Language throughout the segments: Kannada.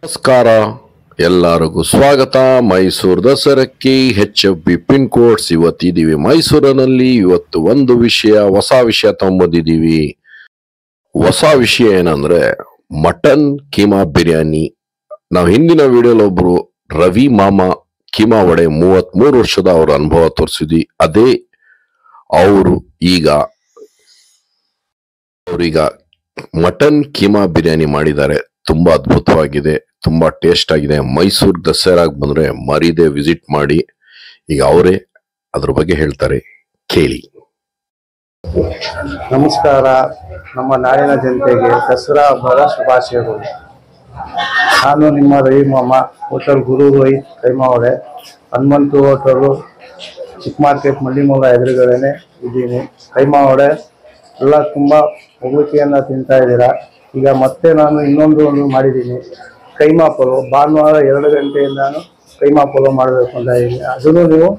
ನಮಸ್ಕಾರ, ಎಲ್ಲರಿಗೂ ಸ್ವಾಗತ. ಮೈಸೂರು ದಸರಕ್ಕೆ HFB ಪಿನ್ ಕೋಡ್ಸ್ ಇವತ್ತಿದ್ದೀವಿ ಮೈಸೂರಿನಲ್ಲಿ. ಇವತ್ತು ಒಂದು ಹೊಸ ವಿಷಯ ತಗೊಂಬಂದಿದ್ದೀವಿ. ಹೊಸ ವಿಷಯ ಏನಂದ್ರೆ ಮಟನ್ ಕೀಮಾ ಬಿರಿಯಾನಿ. ನಾವು ಹಿಂದಿನ ವಿಡಿಯೋಲಿ ಒಬ್ರು ರವಿ ಮಾಮಾ ಕೀಮಾ ವಡೆ 33 ವರ್ಷದ ಅವ್ರ ಅನುಭವ ತೋರಿಸಿದ್ವಿ. ಅದೇ ಅವ್ರೀಗ ಮಟನ್ ಕೀಮಾ ಬಿರಿಯಾನಿ ಮಾಡಿದ್ದಾರೆ. ತುಂಬಾ ಅದ್ಭುತವಾಗಿದೆ, ತುಂಬಾ ಟೇಸ್ಟ್ ಆಗಿದೆ. ಮೈಸೂರು ದಸರಾಗ್ ಬಂದ್ರೆ ಮರೀದೆ ವಿಸಿಟ್ ಮಾಡಿ. ಈಗ ಅವರೇ ಅದ್ರ ಬಗ್ಗೆ ಹೇಳ್ತಾರೆ, ಕೇಳಿ. ನಮಸ್ಕಾರ. ನಮ್ಮ ನಾಡಿನ ಜನತೆಗೆ ದಸರಾ ಹಬ್ಬದ ಶುಭಾಶಯಗಳು. ನಾನು ನಿಮ್ಮ ರವಿ ಮಾಮಾ, ಹೋಟೆಲ್ ಗುರು ರೋಹಿತ್ ಕೈಮಾ ವಡೆ, ಹನುಮಂತು ಹೋಟೆಲು, ಚಿಕ್ಕ ಮಾರ್ಕೆಟ್ ಮಂಡಿಮೂಲ ಎದುರುಗಡೆನೆ ಇದ್ದೀನಿ. ಕೈಮಾ ವಡೆ ಎಲ್ಲ ತುಂಬ ಹೊಗಳಿಕೆಯನ್ನು ತಿಂತಾ ಇದ್ದೀರಾ. ಈಗ ಮತ್ತೆ ನಾನು ಇನ್ನೊಂದು ಮಾಡಿದ್ದೀನಿ, ಕೈಮಾ ಪಲಾವ್. ಭಾನುವಾರ 2 ಗಂಟೆಯಿಂದ ನಾನು ಕೈಮಾ ಪಲಾವ್ ಮಾಡಬೇಕು ಅಂತ ಇದ್ದೀನಿ. ಅದನ್ನು ನೀವು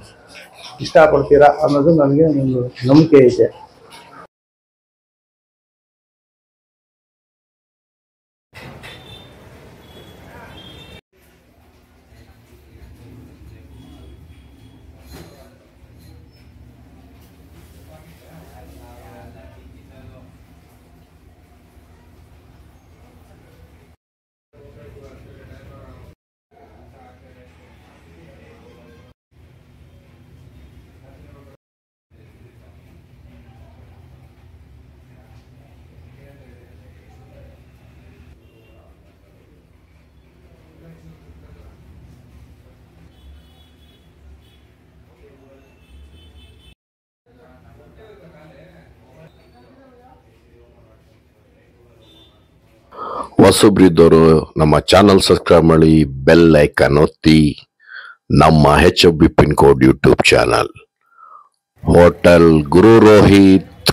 ಇಷ್ಟಪಡ್ತೀರಾ ಅನ್ನೋದು ನನಗೆ ಒಂದು ನಂಬಿಕೆ ಇದೆ. ಹೊಸಬ್ರಿದ್ದವರು ನಮ್ಮ ಚಾನಲ್ ಸಬ್ಸ್ಕ್ರೈಬ್ ಮಾಡಿ, ಬೆಲ್ ಐಕಾನ್ ಒತ್ತಿ. ನಮ್ಮ HFB pin code YouTube channel. Hotel Guru Rohit,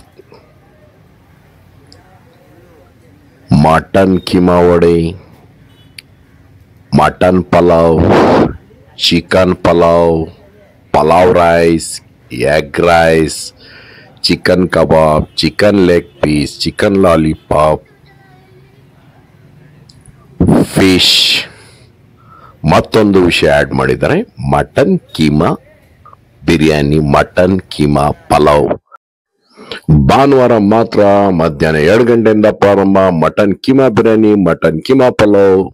mutton keema vada, mutton pulao, chicken pulao, pulao rice, egg rice, chicken kebab, chicken leg piece, chicken lollipop, fish. ಮತ್ತೊಂದು ವಿಷಯ ಆಡ್ ಮಾಡಿದ್ದಾರೆ, ಮಟನ್ ಕೀಮಾ ಬಿರಿಯಾನಿ, ಮಟನ್ ಕೀಮಾ ಪಲಾವ್. ಭಾನುವಾರ ಮಾತ್ರ ಮಧ್ಯಾಹ್ನ 2 ಗಂಟೆಯಿಂದ ಪ್ರಾರಂಭ. ಮಟನ್ ಕೀಮಾ ಬಿರಿಯಾನಿ, ಮಟನ್ ಕೀಮಾ ಪಲಾವ್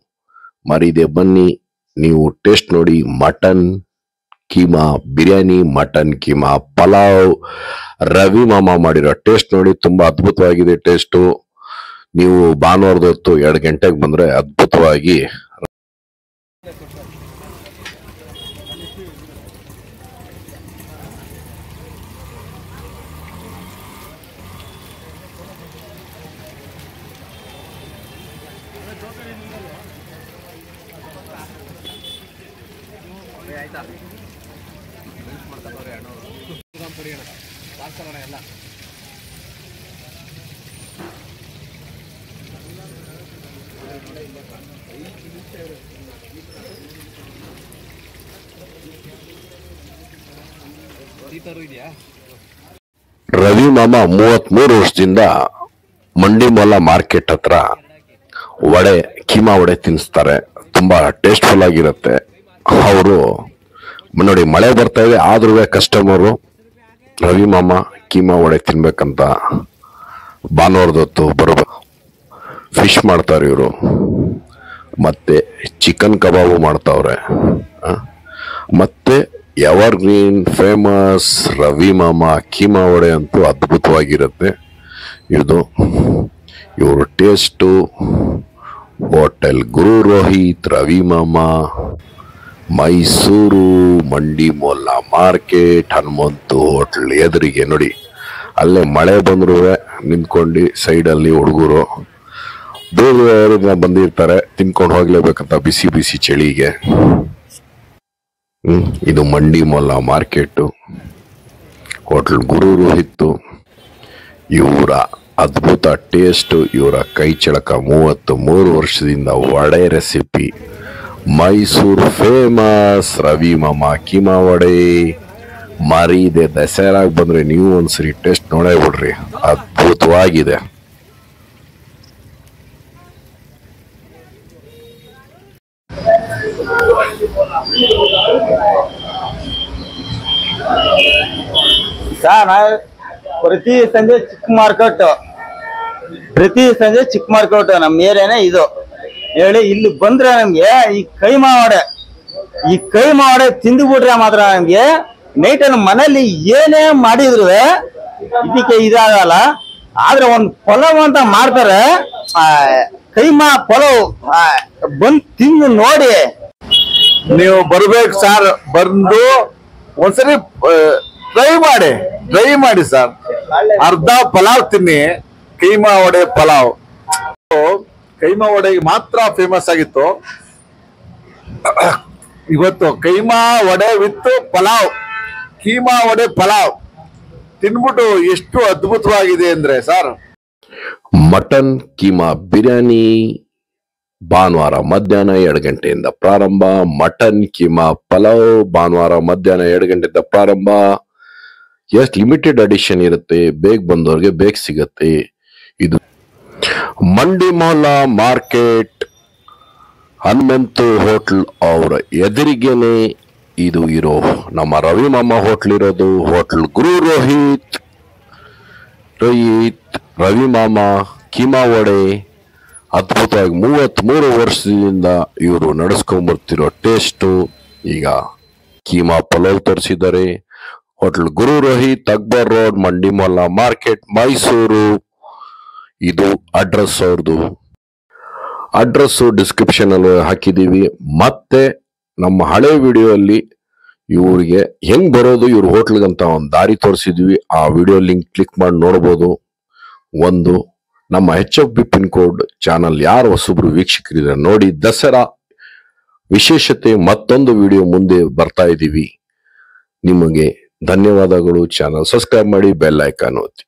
ಮರೀದೆ ಬನ್ನಿ, ನೀವು ಟೇಸ್ಟ್ ನೋಡಿ. ಮಟನ್ ಕೀಮಾ ಬಿರಿಯಾನಿ, ಮಟನ್ ಕೀಮಾ ಪಲಾವ್ ರವಿ ಮಾಮಾ ಮಾಡಿರೋ ಟೇಸ್ಟ್ ನೋಡಿ, ತುಂಬಾ ಅದ್ಭುತವಾಗಿದೆ ಟೇಸ್ಟು. ನೀವು ಭಾನುವಾರದ ಹೊತ್ತು 2 ಗಂಟೆಗೆ ಬಂದ್ರೆ ಅದ್ಭುತವಾಗಿ ರವಿ ಮಾಮಾ 33 ವರ್ಷದಿಂದ ಮಂಡಿಮೂಲ ಮಾರ್ಕೆಟ್ ಹತ್ರ ವಡೆ, ಕೀಮಾ ವಡೆ ತಿನ್ನಿಸ್ತಾರೆ. ತುಂಬಾ ಟೇಸ್ಟ್ಫುಲ್ ಆಗಿರುತ್ತೆ. ಅವರು ನೋಡಿ, ಮಳೆ ಬರ್ತಾ ಇದೆ ಆದ್ರೂ ಕಸ್ಟಮರು ರವಿ ಮಾಮಾ ಕೀಮಾ ವಡೆ ತಿನ್ಬೇಕಂತ ಭಾನುವಾರದ ಹೊತ್ತು ಬರಬೇಕು. ಫಿಶ್ ಮಾಡ್ತಾರೆ ಇವರು, ಮತ್ತೆ ಚಿಕನ್ ಕಬಾಬು ಮಾಡ್ತಾವ್ರೆ. ಮತ್ತೆ ಎವರ್ ಗ್ರೀನ್ ಫೇಮಸ್ ರವಿ ಮಾಮಾ ಕೀಮಾ ವಡೆ ಅಂತೂ ಅದ್ಭುತವಾಗಿರುತ್ತೆ. ಇವರು ಟೇಸ್ಟು ಹೋಟೆಲ್ ಗುರು ರೋಹಿತ್ ರವಿ ಮಾಮಾ, ಮೈಸೂರು ಮಂಡಿಮೂಲ ಮಾರ್ಕೆಟ್, ಹನುಮಂತು ಹೋಟೆಲ್ ಎದುರಿಗೆ ನೋಡಿ. ಅಲ್ಲೇ ಮಳೆ ಬಂದ್ರು ನಿಂತ್ಕೊಂಡು ಸೈಡಲ್ಲಿ ಹುಡುಗರು ದೂರ ಬಂದಿರ್ತಾರೆ, ತಿನ್ಕೊಂಡು ಹೋಗ್ಲೇಬೇಕಂತ ಬಿಸಿ ಬಿಸಿ ಚಳಿಗೆ. ಇದು ಮಂಡಿಮೂಲ ಮಾರ್ಕೆಟ್, ಹೋಟೆಲ್ ಗುರು ರೋಹಿತ್. ಇವರ ಅದ್ಭುತ ಟೇಸ್ಟ್, ಇವರ ಕೈ ಚಳಕ. 33 ವರ್ಷದಿಂದ ವಡೆ ರೆಸಿಪಿ. ಮೈಸೂರು ಫೇಮಸ್ ರವಿ ಮಾಮಾ ಕೀಮಾ ವಡೆ ಮರೀದೆ. ದಸರಾಗ್ ಬಂದ್ರೆ ನೀವು ಒಂದ್ಸರಿ ಟೇಸ್ಟ್ ನೋಡೇ ಬಿಡ್ರಿ, ಅದ್ಭುತವಾಗಿದೆ. ಸರ್ ಪ್ರತಿ ಸಂಜೆ ಚಿಕ್ಕ ಮಾರ್ಕೆಟ್ ನಮ್ಮ ಏರಿಯಾನೇ ಇದು ಹೇಳಿ. ಇಲ್ಲಿ ಬಂದ್ರೆ ನಮ್ಗೆ ಈ ಕೈಮಾ ವಡೆ ತಿಂದು ಬಿಟ್ರೆ ಮಾತ್ರ ನಮ್ಗೆ ನೈಟ್ ಮನೇಲಿ ಏನೇ ಮಾಡಿದ್ರು ಇದಕ್ಕೆ ಇದಾಗಲ್ಲ. ಆದ್ರೆ ಒಂದ್ ಪಲಾವ್ ಅಂತ ಮಾಡ್ತಾರೆ, ಕೈಮಾ ಪಲಾವ್ ಬಂದ್ ತಿಂದು ನೋಡಿ. ನೀವು ಬರ್ಬೇಕು ಸರ್, ಬಂದು ಒಂದ್ಸರಿ ಟ್ರೈ ಮಾಡಿ ಸರ್. ಅರ್ಧ ಪಲಾವ್ ತಿನ್ನಿ, ಕೈಮಾ ವಡೆ ಪಲಾವ್. ಕೈಮಾ ವಡೆಗೆ ಮಾತ್ರ ಫೇಮಸ್ ಆಗಿತ್ತು. ಇವತ್ತು ಕೈಮಾ ವಡೆ ವಿತ್ ಪಲಾವ್, ಕೀಮಾ ವಡೆ ಪಲಾವ್ ತಿನ್ಬಿಟ್ಟು ಎಷ್ಟು ಅದ್ಭುತವಾಗಿದೆ ಅಂದ್ರೆ ಸರ್. ಮಟನ್ ಕೀಮಾ ಬಿರಿಯಾನಿ ಭಾನುವಾರ ಮಧ್ಯಾಹ್ನ 2 ಗಂಟೆಯಿಂದ ಪ್ರಾರಂಭ. ಮಟನ್ ಕೀಮಾ ಪಲಾವ್ ಭಾನುವಾರ ಮಧ್ಯಾಹ್ನ 2 ಗಂಟೆಯಿಂದ ಪ್ರಾರಂಭ. ಎಸ್ ಲಿಮಿಟೆಡ್ ಅಡಿಷನ್ ಇರುತ್ತೆ, ಬೇಗ ಬಂದವ್ರಿಗೆ ಬೇಗ ಸಿಗತ್ತೆ. ಇದು ಮಂಡಿ ಮೊಹಲ್ಲಾ ಮಾರ್ಕೆಟ್ ಹನುಮಂತು ಹೋಟ್ಲ್ ಅವರ ಎದುರಿಗೇನೆ ಇದು ಇರೋ ನಮ್ಮ ರವಿ ಮಾಮ ಹೋಟ್ಲ್ ಇರೋದು. ಹೋಟ್ಲ್ ಗುರು ರೋಹಿತ್ ರವಿ ಮಾಮ ಕೀಮಾ ವಡೆ ಅದ್ಭುತವಾಗಿ 33 ವರ್ಷದಿಂದ ಇವರು ನಡೆಸ್ಕೊಂಡ್ಬರ್ತಿರೋ ಟೇಸ್ಟು. ಈಗ ಕೀಮಾ ಪಲಾವ್ ತರಿಸಿದ್ದಾರೆ. ಹೋಟ್ಲ್ ಗುರು ರೋಹಿತ್, ಅಕ್ಬರ್ ರೋಡ್, ಮಂಡಿ ಮೊಹಲ್ಲಾ ಮಾರ್ಕೆಟ್, ಮೈಸೂರು. ಇದು ಅಡ್ರೆಸ್ ಅವ್ರದ್ದು. ಅಡ್ರೆಸ್ ಡಿಸ್ಕ್ರಿಪ್ಷನ್ ಅಲ್ಲಿ ಹಾಕಿದೀವಿ. ಮತ್ತೆ ನಮ್ಮ ಹಳೆ ವಿಡಿಯೋ ಅಲ್ಲಿ ಇವ್ರಿಗೆ ಹೆಂಗ್ ಬರೋದು ಇವ್ರ ಹೋಟ್ಲ್ಗಂತ ಒಂದು ದಾರಿ ತೋರಿಸಿದ್ವಿ. ಆ ವಿಡಿಯೋ ಲಿಂಕ್ ಕ್ಲಿಕ್ ಮಾಡಿ ನೋಡ್ಬೋದು. ಒಂದು ನಮ್ಮ HFB ಪಿನ್ ಕೋಡ್ ಚಾನಲ್ ಯಾರು ಹೊಸಬ್ರು ವೀಕ್ಷಕರಿದ್ದಾರೆ ನೋಡಿ. ದಸರಾ ವಿಶೇಷತೆ ಮತ್ತೊಂದು ವಿಡಿಯೋ ಮುಂದೆ ಬರ್ತಾ ಇದ್ದೀವಿ. ನಿಮಗೆ ಧನ್ಯವಾದಗಳು. ಚಾನಲ್ ಸಬ್ಸ್ಕ್ರೈಬ್ ಮಾಡಿ, ಬೆಲ್ ಐಕಾನ್ ಒತ್ತಿ.